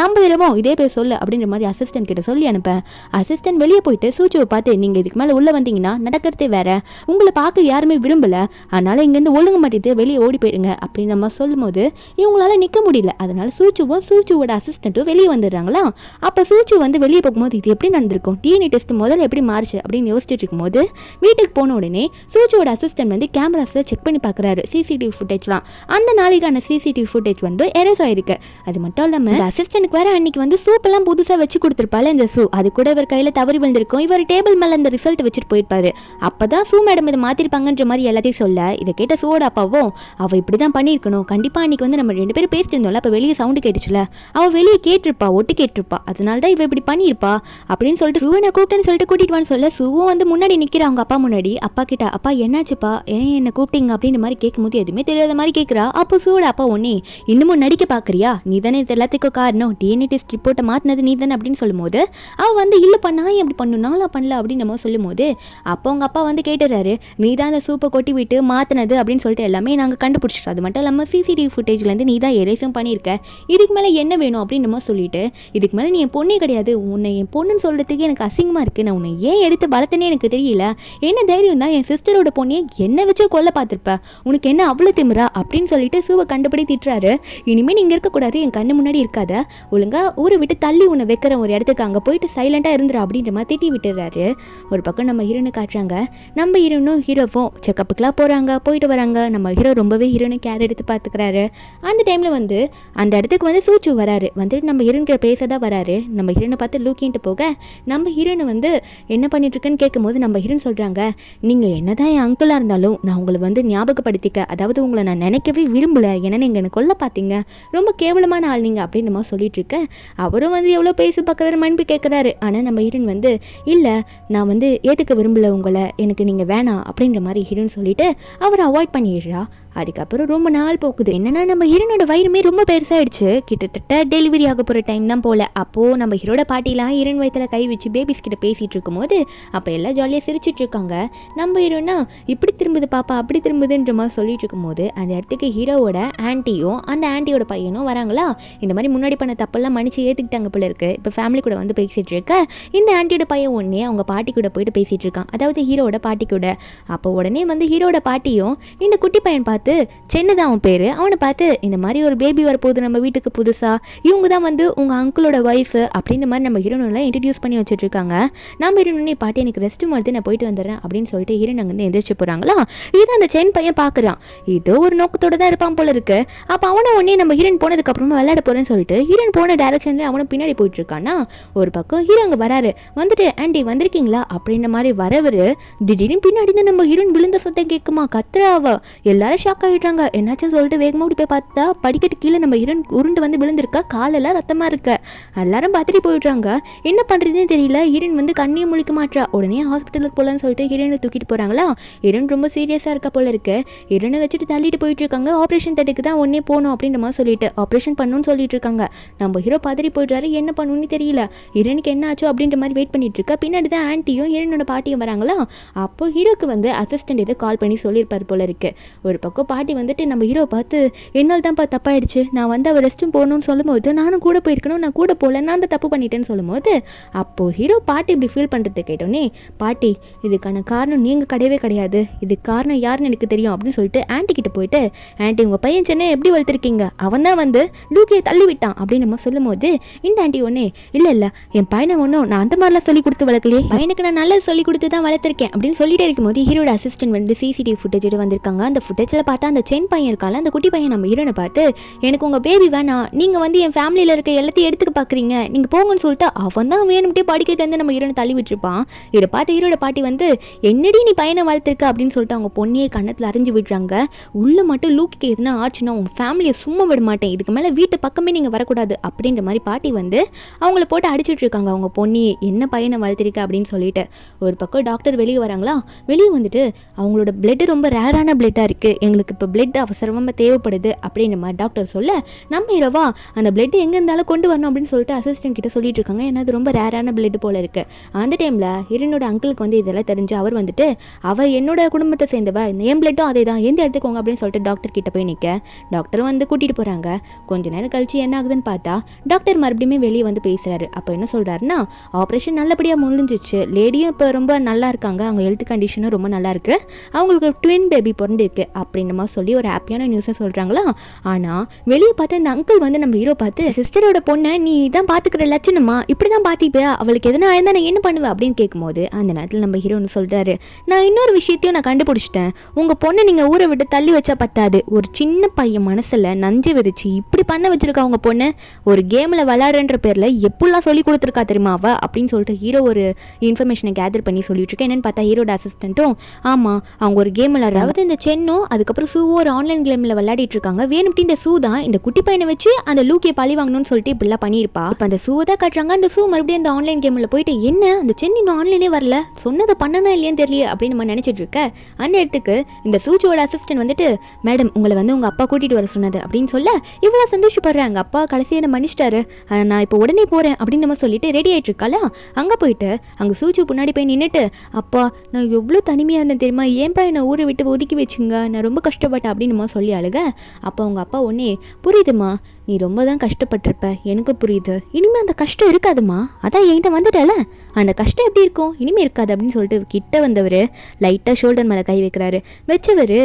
நம்ம ஹீரோவும் இதே பேர் சொல்லு அப்படின்ற மாதிரி அசிஸ்டன்ட் கிட்ட சொல்லி அனுப்பேன். அசிஸ்டன்ட் வெளியே போயிட்டு சூச்சுவை பார்த்து நீங்கள் இதுக்கு மேலே உள்ளே வந்தீங்கன்னா நடக்கிறதே வேற, உங்களை பார்க்க யாருமே விரும்பல, அதனால இங்கேருந்து ஒழுங்க மாட்டேது வெளியே ஓடி போயிடுங்க அப்படின்னு நம்ம சொல்லும் போது இவங்களால நிற்க முடியல, அதனால சூச்சுவும் சூச்சுவோட அசிஸ்டண்ட்டும் வெளியே வந்துடுறாங்களா. அப்போ சூச்சு வந்து வெளியே போகும்போது இது எப்படி நடந்திருக்கும், டிஎன்ஏ டெஸ்ட் முதல்ல எப்படி மாறுச்சு அப்படின்னு யோசிச்சுட்டு இருக்கும்போது வீட்டுக்கு போன உடனே சூச்சுவோட அசிஸ்டன்ட் வந்து கேமராஸில் செக் பண்ணி பார்க்குறாரு சிசிடிவி ஃபுட்டேஜ்லாம். அந்த நாளைக்கான சிசிடிவி ஃபுட்டேஜ் வந்து எரேஸ் ஆயிருக்கு. அது மட்டும் இல்லாமல் இந்த அசிஸ்டன்ட்க்கு வேற அன்னைக்கு வந்து சூப்பெல்லாம் புதுசாக வச்சு கொடுத்துருப்பாள் இந்த சூ, அது கூட இவர் கையில் தவறி விழுந்திருக்கும், இவர் டேபிள் மேலே அந்த ரிசல்ட் வச்சுட்டு போயிருப்பாரு. அப்பதான் சூ மேடம் இதை மாத்திருப்பாங்கன்ற மாதிரி எல்லாத்தையும் சொல்ல இதை கேட்ட சூவோட அப்பாவும் அவள் இப்படி தான் பண்ணியிருக்கணும், கண்டிப்பாக அன்னைக்கு வந்து நம்ம 2 பேரும் பேசிட்டு இருந்தோம்ல, அப்போ வெளியே சவுண்டு கேட்டுச்சுல, அவள் வெளியே கேட்டிருப்பா ஒட்டு கேட்டிருப்பா, அதனால தான் இவ இப்படி பண்ணியிருப்பா அப்படின்னு சொல்லிட்டு சூவை நான் கூப்பிட்டேன்னு சொல்லிட்டு கூட்டிட்டு வான்னு சொல்ல சூவும் வந்து முன்னாடி நிற்கிற அவங்க அப்பா முன்னாடி. அப்பா கிட்ட, அப்பா என்னாச்சுப்பா, ஏன் என்ன கூப்பிட்டீங்க அப்படின்ற மாதிரி கேட்கும்போது எதுவுமே தெரியாத மாதிரி கேட்குறா. அப்போ சூட அப்பா ஒன்னே, இன்னமும் நடிக்க பார்க்குறியா, நீ தானே இது எல்லாத்துக்கும் காரணம், டிஎன்ஏ டெஸ்ட் ரிப்போர்ட்டை மாற்றினது நீ தானே அப்படின்னு சொல்லும்போது அவள் வந்து இல்லைப்பா நான் எப்படி பண்ணும், நான்லாம் பண்ணல அப்படின்னு நம்ம சொல்லும்போது அப்போ அவங்க அப்பா வந்து கேட்டுறாரு, நீ தான் அந்த சூப்பை கொட்டி விட்டு மாற்றினது அப்படின்னு சொல்லிட்டு எல்லாமே நாங்கள் கண்டுபிடிச்சிட்டோம், அது மட்டும் இல்லாமல் சிசிடிவி ஃபுட்டேஜ்லேருந்து நீ தான் எரேஸும் பண்ணியிருக்க, இதுக்கு மேலே என்ன வேணும் அப்படின்னு நம்ம சொல்லிட்டு, இதுக்கு மேலே நீ என் பொண்ணே கிடையாது, உன்னை என் பொண்ணுன்னு சொல்கிறதுக்கு எனக்கு அசிங்கமாக இருக்குது, நான் உன்னை ஏன் எடுத்து வளர்த்தனே எனக்கு தெரியல, என்ன தைரியம் தான் என் சிஸ்டரோட பொண்ணையே என்னை வச்சு கொல்ல பார்த்துருப்ப, உனக்கு என்ன அவ்வளோ திமிரா அப்படின்னு சொல்லிட்டு சூவை கண்டுபிடி திட்டுறாரு. இனிமேல் நீங்கள் இருக்கக்கூடாது, என் கண்ணு முன்னாடி இருக்காத, ஒழுங்கா ஊரை விட்டு தள்ளி உன்னை வைக்கிற ஒரு இடத்துக்கு அங்கே போயிட்டு சைலண்டாக இருந்துரு அப்படின்ற மாதிரி திட்டி விட்டுறாரு. ஒரு பக்கம் நம்ம ஹீரோனை காட்டுறாங்க, நம்ம ஹீரோனும் ஹீரோவும் செக்கப்புக்கெலாம் போகிறாங்க, போயிட்டு வராங்க. நம்ம ஹீரோ ரொம்பவே ஹீரோனை கேர் எடுத்து பார்த்துக்கிறாரு. அந்த டைமில் வந்து அந்த இடத்துக்கு வந்து சூச்சு வராரு, வந்துட்டு நம்ம ஹீரோன்கிட்ட பேச தான் வராரு. நம்ம ஹீரோனை பார்த்து லூக்கின்ட்டு போக நம்ம ஹீரோனை வந்து என்ன பண்ணிட்டுருக்குன்னு கேட்கும்போது நம்ம ஹீரோன் சொல்கிறாங்க, நீங்கள் என்ன தான் என் அங்கிளாக இருந்தாலும் நான் உங்களை வந்து ஞாபகப்படுத்திக்க, அதாவது உங்களை நான் நினைக்கவே விரும்பலை, ஏன்னா நீங்கள் என்னை கொல்ல பார்த்தீங்க, ரொம்ப கேவலமான ஆள் நீங்கள் அப்படின்னு நம்ம சொல்லிட்டு இருக்க. அவரும் வந்து எவ்வளோ பேசி பார்க்குறாரு, மன்னிப்பு கேட்குறாரு. ஆனால் நம்ம ஹீரோன் வந்து இல்லை நான் வந்து ஏற்றுக்க விரும்பலை உங்களை, எனக்கு நீங்கள் வேணாம் அப்படின்ற மாதிரி ஹீரோன் சொல்லிட்டு அவரை அவாய்ட் பண்ணிடுறா. அதுக்கப்புறம் ரொம்ப நாள் போக்குது. என்னன்னா நம்ம ஹீரோனோட வயிறுமே ரொம்ப பெருசாகிடுச்சு, கிட்டத்தட்ட டெலிவரி ஆக போகிற டைம் தான் போல். அப்போது நம்ம ஹீரோட பாட்டிலாம் ஹீரோன் வயிற்றில் கை வச்சு பேபிஸ் கிட்ட பேசிகிட்டு இருக்கும்போது அப்போ எல்லாம் ஜாலியாக சிரிச்சிட்டு இருக்காங்க. நம்ம ஹீரோனா இப்படி திரும்புது பாப்பா அப்படி திரும்புதுன்ற மாதிரி சொல்லிட்டு இருக்கும்போது அந்த இடத்துக்கு ஹீரோவோட ஆன்ட்டியும் அந்த ஆன்ட்டியோட பையனும் வராங்களா. இந்த மாதிரி முன்னாடி பண்ண தப்பெல்லாம் மன்னிச்சு ஏற்றுக்கிட்டாங்க போல இருக்குது. இப்போ ஃபேமிலி கூட வந்து பேசிகிட்டு இருக்க இந்த ஆன்ட்டியோட பையன் ஒன்றே அவங்க பாட்டி கூட போயிட்டு பேசிகிட்டு இருக்கான், அதாவது ஹீரோட பாட்டி கூட. அப்போ உடனே வந்து ஹீரோட பாட்டியும் இந்த குட்டி பையன் பார்த்து, சென்னு தான் அவன் பேர், அவனை பார்த்து இந்த மாதிரி ஒரு பேபி வரப்போகுது நம்ம வீட்டுக்கு புதுசாக, இவங்க தான் வந்து உங்கள் அங்கிளோட ஒய்ஃபு அப்படின்ற மாதிரி நம்ம ஹீரோனெல்லாம் இன்ட்ரடியூஸ் பண்ணி வச்சுட்ருக்காங்க. நம்ம ஹீரோனே பாட்டி எனக்கு ரெஸ்ட் மாதிரி நான் போயிட்டு வந்துடுறேன் அப்படின்னு சொல்லிட்டு ஹீரோன் அங்கேருந்து எந்திரிச்சு போகிறாங்களா. இது அந்த சென் பையன் பார்க்குறான், ஏதோ ஒரு நோக்கத்தோடு தான் இருப்பான் போல இருக்கு. அப்போ அவனை உடனே நம்ம ஹீரோன் போனதுக்கப்புறமா விளையாட போகிறேன்னு சொல்லிட்டு ஹீரோன் போன டேரக்ஷன்லேயே அவனை பின்னாடி போயிட்டுருக்கானா. ஒரு பக்கம் ஹீரோ அங்கே வராரு, வந்துட்டு ஆண்டி வந்திருக்கீங்களா அப்படின்ற மாதிரி வரவர் திடீர்னு பின்னாடி தான் நம்ம ஹீரோன் விழுந்த சத்தம் கேட்குமா, கத்துறாவ. எல்லாரும் ஷாக் ஆகிடுறாங்க, என்னாச்சும் சொல்லிட்டு வேகமாக ஓடி போய் பார்த்தா படிக்கட்டு கீழே நம்ம ஹீரோன் உருண்டு வந்து விழுந்திருக்கா, காலெல்லாம் ரத்தமாக இருக்க. எல்லாரும் பார்த்துட்டு போயிடுறாங்க, என்ன பண்ணுறதுன்னு தெரியல. ஹீரோன் வந்து கண்ணியை முழிக்க மாட்டா. உடனே ஹாஸ்பிட்டலுக்கு போகலான்னு சொல்லிட்டு ஹீரோனை தூக்கிட்டு போகிறாங்களா. ஹீரோன் ரொம்ப சீரியஸாக இருக்க போல இருக்கு. ஹீரோனை வச்சுட்டு தள்ளிட்டு போயிட்டு இருக்காங்க. ஆப்ரேஷன் தேட்டருக்கு தான் ஒன்னே போகணும் அப்படின்ற மாதிரி சொல்லிட்டு ஆப்ரேஷன் பண்ணணும்னு சொல்லிட்டு இருக்காங்க. நம்ம ஹீரோ பதறி போயிடுறாரு, என்ன பண்ணணும்னு தெரியல. ஹீரோனுக்கு என்ன ஆச்சோ அப்படின்ற மாதிரி வெயிட் பண்ணிட்டு இருக்கா. பின்னாடி தான் ஆன்ட்டியும் ஹீரோனோட பாட்டியும் வராங்களா. அப்போ ஹீரோக்கு வந்து அசிஸ்டன்ட் எதை கால் பண்ணி சொல்லியிருப்பார் போல இருக்கு. ஒரு பக்கம் பாட்டி வந்துட்டு நம்ம ஹீரோ பார்த்து, என்னால் தான்ப்பா தப்பாயிடுச்சு, நான் வந்து அவர் ரெஸ்ட்டும் போகணும்னு சொல்லும்போது நானும் கூட போயிருக்கணும், நான் கூட போகல, நான் அந்த தப்பு பண்ணிட்டேன்னு சொல்லும்போது அப்போது ஹீரோ பாட்டி இப்படி ஃபீல் பண்ணுறது கேட்டோன்னே, பாட்டி இதுக்கான காரணம் நீங்கள் கிடையவே கிடையாது, இதுக்கு காரணம் யாருன்னு எனக்கு தெரியும் அப்படின்னு சொல்லிட்டு ஆன்ட்டி கிட்ட போயிட்டு, ஆன்ட்டி உங்கள் பையன் சென்னை எப்படி வளர்த்துருக்கீங்க, அவன் தான் வந்து லூக்கியை தள்ளி விட்டான் அப்படின்னு நம்ம சொல்லும்போது இந்த ஆன்ட்டி ஒன்னே, இல்லை என் பையனை ஒன்றும் நான் அந்த மாதிரிலாம் சொல்லி கொடுத்து வளர்க்கலையே, பையனுக்கு நான் நல்லது சொல்லி கொடுத்து தான் வளர்த்துருக்கேன் அப்படின்னு சொல்லிட்டே இருக்கும்போது ஹீரோட அசிஸ்டன்ட் வந்து சிசிடிவி ஃபுட்டேஜ் வந்திருக்காங்க. அந்த ஃபுட்டேஜில் பார்த்தா அந்த சென் பையன் இருக்கால, அந்த குட்டி பையன் நம்ம ஹீரோனை பார்த்து, எனக்கு உங்கள் பேபி வேணாம், நீங்கள் வந்து என் ஃபேமிலியில் இருக்க எல்லாத்தையும் எடுத்துக்க பார்க்குறீங்க, நீங்கள் போங்கன்னு சொல்லிட்டு அவன் தான் வேணும்ட்டே படிக்கிட்டு வந்து நம்ம ஹீரோனை தள்ளி விட்டுருப்பான். இதை பார்த்து ஹீரோட பாட்டி வந்து, என்னடி நீ பையனை வளர்த்துருக்க அப்படின்னு சொல்லிட்டு அவங்க பொண்ணையே கண்ணத்தில் அரைஞ்சு விடுறாங்க. உள்ளே மட்டும் லூக்கிக்கு எதுனா ஆச்சுன்னா உங்கள் ஃபேமிலியை சும்மா விட மாட்டேன், இதுக்கு மேலே வீட்டு பக்கமே நீங்கள் வரக்கூடாது அப்படின்ற மாதிரி பாட்டி வந்து அவங்கள போட்டு அடிச்சுட்டு இருக்காங்க. அவங்க பொண்ணி என்ன பையனை வளர்த்துருக்க அப்படின்னு சொல்லிட்டு. ஒரு பக்கம் டாக்டர் வெளியே வராங்களா. வெளியே வந்துட்டு அவங்களோட பிளட் ரொம்ப ரேரான பிளட்டாக இருக்குது, எங்களுக்கு இப்போ பிளட் அவசரமாக தேவைப்படுது அப்படின்ற மாதிரி டாக்டர் சொல்ல, நம்ம ஹீரோவா அந்த பிளட் எங்கே இருந்தாலும் கொண்டு வரணும் அப்படின்னு சொல்லிட்டு அசிஸ்டன்ட் கிட்ட சொல்லிட்டு இருக்காங்க. ஏன்னா அது ரொம்ப ரேரான பிளட் போல இருக்குது. அந்த டைமில் ஹீரோனோட அங்கிளுக்கு வந்து இதெல்லாம் தெரிஞ்சு அவர் வந்துட்டு, அவள் என்னோட குடும்பத்தை சேர்ந்தவ, என் பிளட்டும் அதே தான், எந்த எடுத்துக்கோங்க அப்படின்னு சொல்லிட்டு டாக்டர் கிட்ட போய் நிற்க டாக்டர் வந்து கூட்டிகிட்டு போகிறாங்க. கொஞ்ச நேரம் கழிச்சு என்ன ஆகுதுன்னு பார்த்தா டாக்டர் மறுபடியுமே வெளியே வந்து பேசுகிறாரு. அப்போ என்ன சொல்கிறாருன்னா, ஆப்ரேஷன் நல்லபடியாக முடிஞ்சிச்சு, லேடியும் இப்போ ரொம்ப நல்லா இருக்காங்க, அவங்க ஹெல்த் கண்டிஷனும் ரொம்ப நல்லா இருக்குது, அவங்களுக்கு ட்வின் பேபி பிறந்திருக்கு அப்படின்ற மாதிரி சொல்லி ஒரு ஹாப்பியான நியூஸை சொல்கிறாங்களா. ஆனால் வெளியே பார்த்து இந்த அங்கிள் வந்து நம்ம ஹீரோ பார்த்து, சிஸ்டரோட பொண்ணை நீ தான் பார்த்துக்கிற லட்சணமா, இப்படி தான் பார்த்திப்ப, அவளுக்கு எதனா ஆயிருந்தா நான் என்ன பண்ணுவேன் அப்படின்னு கேட்கும்போது அந்த நேரத்தில் நம்ம ஹீரோன்னு சொல்கிறாரு, நான் இன்னொரு விஷயத்தையும் நான் கண்டுபிடிச்சிட்டேன், உங்கள் பொண்ணை நீங்கள் ஊரை விட்டு தள்ளி வச்சா பத்தாது, ஒரு சின்ன பையன் மனசில் நஞ்சு விதைச்சி இப்படி பண்ண வச்சிருக்கா உங்கள் பொண்ணு, ஒரு கேமில் விளையாடுன்ற பேரில் எப்படிலாம் சொல்லி கொடுத்துருக்கா தெரியுமா அவ அப்படின்னு சொல்லிட்டு ஹீரோ ஒரு இன்ஃபர்மேஷனை கேதர் பண்ணி சொல்லிட்டு இருக்கேன். என்னென்னு பார்த்தா ஹீரோட அசிஸ்டண்ட்டும், ஆமாம் அவங்க ஒரு கேம் விளையாடுற, அதாவது இந்த சென்னும் அதுக்கப்புறம் அப்புறம் சூவோ ஒரு ஆன்லைன் கேமில் விளையாடிட்டு இருக்காங்க. வேணும்ட்டு இந்த சூ தான் இந்த குட்டி பையனை வச்சு அந்த லூக்கியை பழி வாங்கணும்னு சொல்லிட்டு இப்படிலாம் பண்ணியிருப்பா. இப்போ அந்த சூவை தான் காட்டுறாங்க. அந்த சூ மறுபடியும் அந்த ஆன்லைன் கேமில் போயிட்டு என்ன அந்த சென் இன்னும் ஆன்லைனே வரல, சொன்னதை பண்ணணும் இல்லையான்னு தெரியல அப்படின்னு நம்ம நினச்சிட்டு இருக்க அந்த இடத்துக்கு இந்த சூச்சியோட அசிஸ்டன்ட் வந்துட்டு மேடம் உங்களை வந்து உங்கள் அப்பா கூட்டிகிட்டு வர சொன்னது அப்படின்னு சொல்ல இவ்வளோ சந்தோஷப்படுறாங்க. அப்பா கடைசியை என்ன மன்னிச்சிட்டாரு, நான் இப்போ உடனே போகிறேன் அப்படின்னு நம்ம சொல்லிட்டு ரெடி ஆகிட்டு இருக்காளா. அங்கே போயிட்டு அங்கே சூச்சு முன்னாடி போய் நின்றுட்டு அப்பா நான் எவ்வளோ தனிமையாக இருந்தேன் தெரியுமா, ஏன்பா என்னை ஊரை விட்டு ஒதுக்கி வச்சுங்க, நான் ரொம்ப கஷ்டப்பட்டேன் அப்படின்னு நம்ம சொல்லி அழுக. அப்போ அவங்க அப்பா ஒன்னே புரியுதுமா நீ ரொம்ப தான் கஷ்டப்பட்டிருப்ப, எனக்கு புரியுது, இனிமேல் அந்த கஷ்டம் இருக்காதுமா, அதான் என்கிட்ட வந்துட்டல, அந்த கஷ்டம் எப்படி இருக்கும் இனிமேல் இருக்காது அப்படின்னு சொல்லிட்டு கிட்ட வந்தவர் லைட்டாக ஷோல்டர் மேலே கை வைக்கிறாரு. வச்சவர்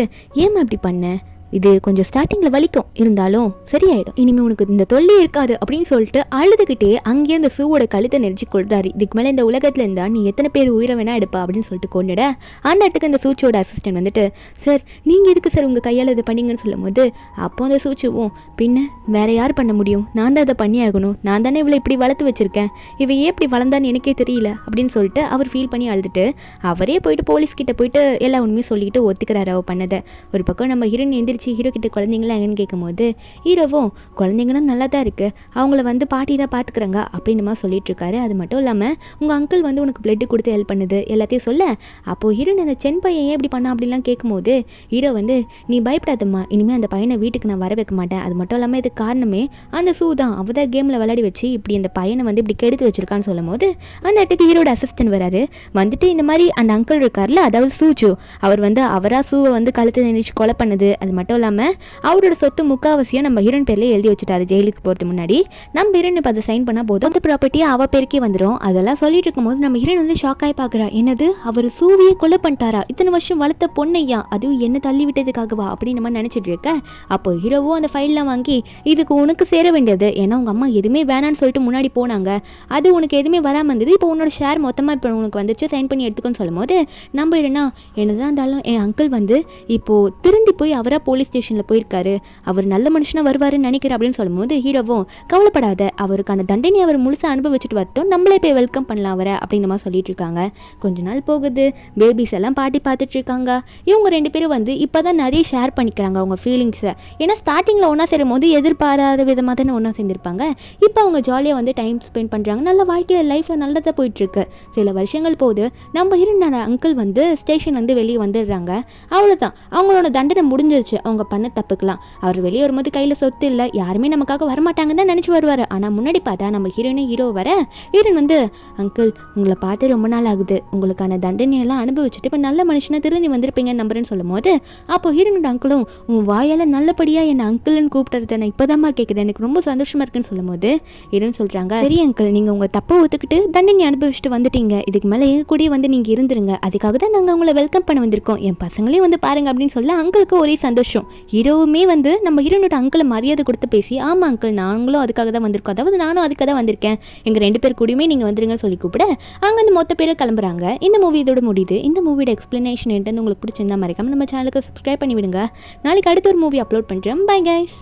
ஏமா இப்படி பண்ண, இது கொஞ்சம் ஸ்டார்டிங்கில் வலிக்கும், இருந்தாலும் சரியாயிடும், இனிமேல் உனக்கு இந்த தொல்லை இருக்காது அப்படின்னு சொல்லிட்டு அழுதுகிட்டே அங்கேயே அந்த சூவோட கழுத்தை நெரிச்சு கொள்றாரு. இதுக்கு மேலே இந்த உலகத்தில் இருந்தா நீ எத்தனை பேர் உயிரை வேணா எடுப்பா அப்படின்னு சொல்லிட்டு கொண்டுட. அந்த இடத்துக்கு அந்த சூச்சியோட அசிஸ்டன்ட் வந்துட்டு சார் நீங்கள் எதுக்கு சார் உங்கள் கையால் இதை பண்ணீங்கன்னு சொல்லும் போது அப்போ அந்த சூச்சுவும் பின்ன வேற யார் பண்ண முடியும், நான் தான் அதை பண்ணி ஆகணும், நான் தானே இவ்வளோ இப்படி வளர்த்து வச்சிருக்கேன், இவ ஏன் இப்படி வளர்ந்தான்னு எனக்கே தெரியல அப்படின்னு சொல்லிட்டு அவர் ஃபீல் பண்ணி அழுதுட்டு அவரே போயிட்டு போலீஸ்கிட்ட போயிட்டு எல்லா உண்மையும் சொல்லிக்கிட்டு ஒத்துக்கிறாரு அவ பண்ணதை. ஒரு பக்கம் நம்ம ஹீரோயின் எந்திரிச்சு ஹீரோ கிட்ட குழந்தைங்களாம் எங்கன்னு கேட்கும் போது ஹீரோவும் குழந்தைங்கன்னா நல்லா தான் இருக்குது, அவங்கள வந்து பாட்டி தான் பார்த்துக்குறாங்க அப்படின்னு சொல்லிட்டு இருக்காரு. அது மட்டும் இல்லாமல் உங்கள் அங்கிள் வந்து உனக்கு பிளட்டு கொடுத்து ஹெல்ப் பண்ணுது எல்லாத்தையும் சொல்ல அப்போது ஹீரோயின் அந்த சென் பையன் ஏன் இப்படி பண்ணா அப்படிலாம் கேட்கும்போது ஹீரோ வந்து நீ பயப்படாதம்மா, இனிமேல் அந்த பையனை வீட்டுக்கு நான் வர வைக்க மாட்டேன், அது மட்டும் இல்லாமல் இதுக்கு காரணமே அந்த சூ தான், அவள் தான் கேமில் விளையாடி வச்சு இப்படி அந்த பையனை வந்து இப்படி கெடுத்து வச்சிருக்கான்னு சொல்லும் போது அந்த இடத்துக்கு ஹீரோட அசிஸ்டன்ட் வராரு. வந்துட்டு இந்த மாதிரி அந்த அங்கிள் இருக்கார்ல, அதாவது சூச்சு, அவர் வந்து அவராக சூவை வந்து கழுத்தை நினைச்சு கொலை பண்ணுது, அது மட்டும் இல்லாமல் அவரோட சொத்து முக்காவாசியும் நம்ம ஹீரோயின் பேர்ல எழுதி வச்சுட்டாரு ஜெயிலுக்கு போகிறதுக்கு முன்னாடி. நம்ம ஹீரோயின் இப்போ அதை சைன் பண்ணால் போதும் அந்த ப்ராப்பர்ட்டி அவ பேருக்கே வந்துடும். அதெல்லாம் சொல்லிட்டு இருக்கும்போது நம்ம ஹீரோயின் வந்து ஷாக் ஆகி பார்க்குறா, என்னது அவர் சூவியை கொலை பண்ணிட்டாரா, இத்தனை வருஷம் வளர்த்த பொண்ணையா, அதுவும் என்ன தள்ளி விட்டதுக்காகவா அப்படின்னு நம்ம நினச்சிட்டு இருக்க. அப்போ ஹீரோவும் அந்த ஃபைல்லாம் வாங்கி இதுக்கு உனக்கு சேர வேண்டியது, ஏன்னா உங்கள் அம்மா எதுவுமே வேணான்னு சொல்லிட்டு முன்னாடி போனாங்க, அது உனக்கு எதுவுமே வராமல் இருந்தது, இப்போ உன்னோட ஷேர் மொத்தமாக இப்போ உனக்கு வந்துச்சு, சைன் பண்ணி எடுத்துக்கோன்னு சொல்லும் போது நம்ம ஹீரோனா என்னதான் இருந்தாலும் என் அங்கிள் வந்து இப்போது திருந்தி போய் அவராக போலீஸ் ஸ்டேஷனில் போயிருக்காரு, அவர் நல்ல மனுஷனாக வருவாருன்னு நினைக்கிறேன் அப்படின்னு சொல்லும்போது ஹீரோவும் கவலைப்படாத, அவருக்கான தண்டனை அவர் முழுசாக அனுபவிச்சுட்டு வரட்டும், நம்மளே போய் வெல்கம் பண்ணலாம் அவரை அப்படின்னு நம்ம சொல்லிட்டு இருக்காங்க. கொஞ்ச நாள் போகுது, பேபிஸ் எல்லாம் பாட்டி பார்த்துட்டு இருக்காங்க. இவங்க ரெண்டு பேரும் வந்து இப்போ தான் நிறைய ஷேர் பண்ணிக்கிறாங்க அவங்க ஃபீலிங்ஸை. ஏன்னா ஸ்டார்டிங்கில் ஒன்றா சேரும் போது எதிர்பாராத விதமாக தானே ஒன்றா சேர்ந்துருப்பாங்க. இப்போ அவங்க ஜாலியாக வந்து டைம் ஸ்பெண்ட் பண்ணுறாங்க, நல்ல வாழ்க்கையில் லைஃப்பில் நல்லதாக போயிட்டுருக்கு. சில வருஷங்கள் போது நம்ம ஹீரோனோட அங்கிள் வந்து ஸ்டேஷன் வந்து வெளியே வந்துடுறாங்க. அவ்வளோதான், அவங்களோட தண்டனை முடிஞ்சிருச்சு அவங்க பண்ண தப்புக்கலாம். அவர் வெளியே வரும்போது கையில் சொத்து இல்லை, யாருமே நமக்காக வரமாட்டாங்கன்னு தான் நினச்சி வருவார். ஆனால் முன்னாடி பார்த்தா நம்ம ஹீரோ வர ஹீரோயின் வந்து அங்கிள் உங்களை பார்த்து ரொம்ப நாள் ஆகுது, உங்களுக்கான தண்டனையெல்லாம் அனுபவிச்சுட்டு இப்போ நல்ல மனுஷனை திரும்பி வந்திருப்பீங்கன்னு நம்புறேன்னு சொல்லும் போது அப்போ ஹீரோனோட அங்கிளும் உன் வாயால் நல்லபடியாக என்னை அங்கிள்னு கூப்பிட்டுறத நான் இப்போதாம்மா கேட்குறேன், எனக்கு ரொம்ப சந்தோஷமாக இருக்குன்னு சொல்லும் போது ஹீரோயின் சொல்கிறாங்க சரி அங்கிள் நீங்கள் உங்கள் தப்பை ஒத்துக்கிட்டு தண்டனை அனுபவிச்சுட்டு வந்துட்டீங்க, இதுக்கு மேலே எங்கள் கூடயே வந்து நீங்கள் இருந்துருங்க, அதுக்காக தான் நாங்கள் உங்களை வெல்கம் பண்ண வந்திருக்கோம், என் பசங்களையும் வந்து பாருங்க அப்படின்னு சொல்ல அங்கிளுக்கு ஒரே சந்தோஷம். ஹீரோவுமே வந்து நம்ம ஹீரோனோட அங்கிளை மரியாதை கொடுத்து பேசி ஆமாம் அங்கிள் நாங்களும் அதுக்காக தான் வந்திருக்கோம், அதாவது நானும் அதுக்காக தான் வந்திருக்கேன், எங்கள் ரெண்டு பேர் கூடயுமே நீங்கள் வந்துருங்கன்னு சொல்லி கூப்பிட அங்கே அந்த மொத்த பேரை கிளம்புறாங்க. இந்த மூவி இதோட முடியுது. இந்த மூவியோட எக்ஸ்பிளனேஷன் என்னன்னு உங்களுக்கு பிடிச்சிருந்தா மறக்காம நம்ம சேனலுக்கு சப்ஸ்கிரைப் பண்ணி விடுங்க. நாளைக்கு அடுத்த ஒரு மூவி அப்லோட் பண்ணுறேன். Bye guys.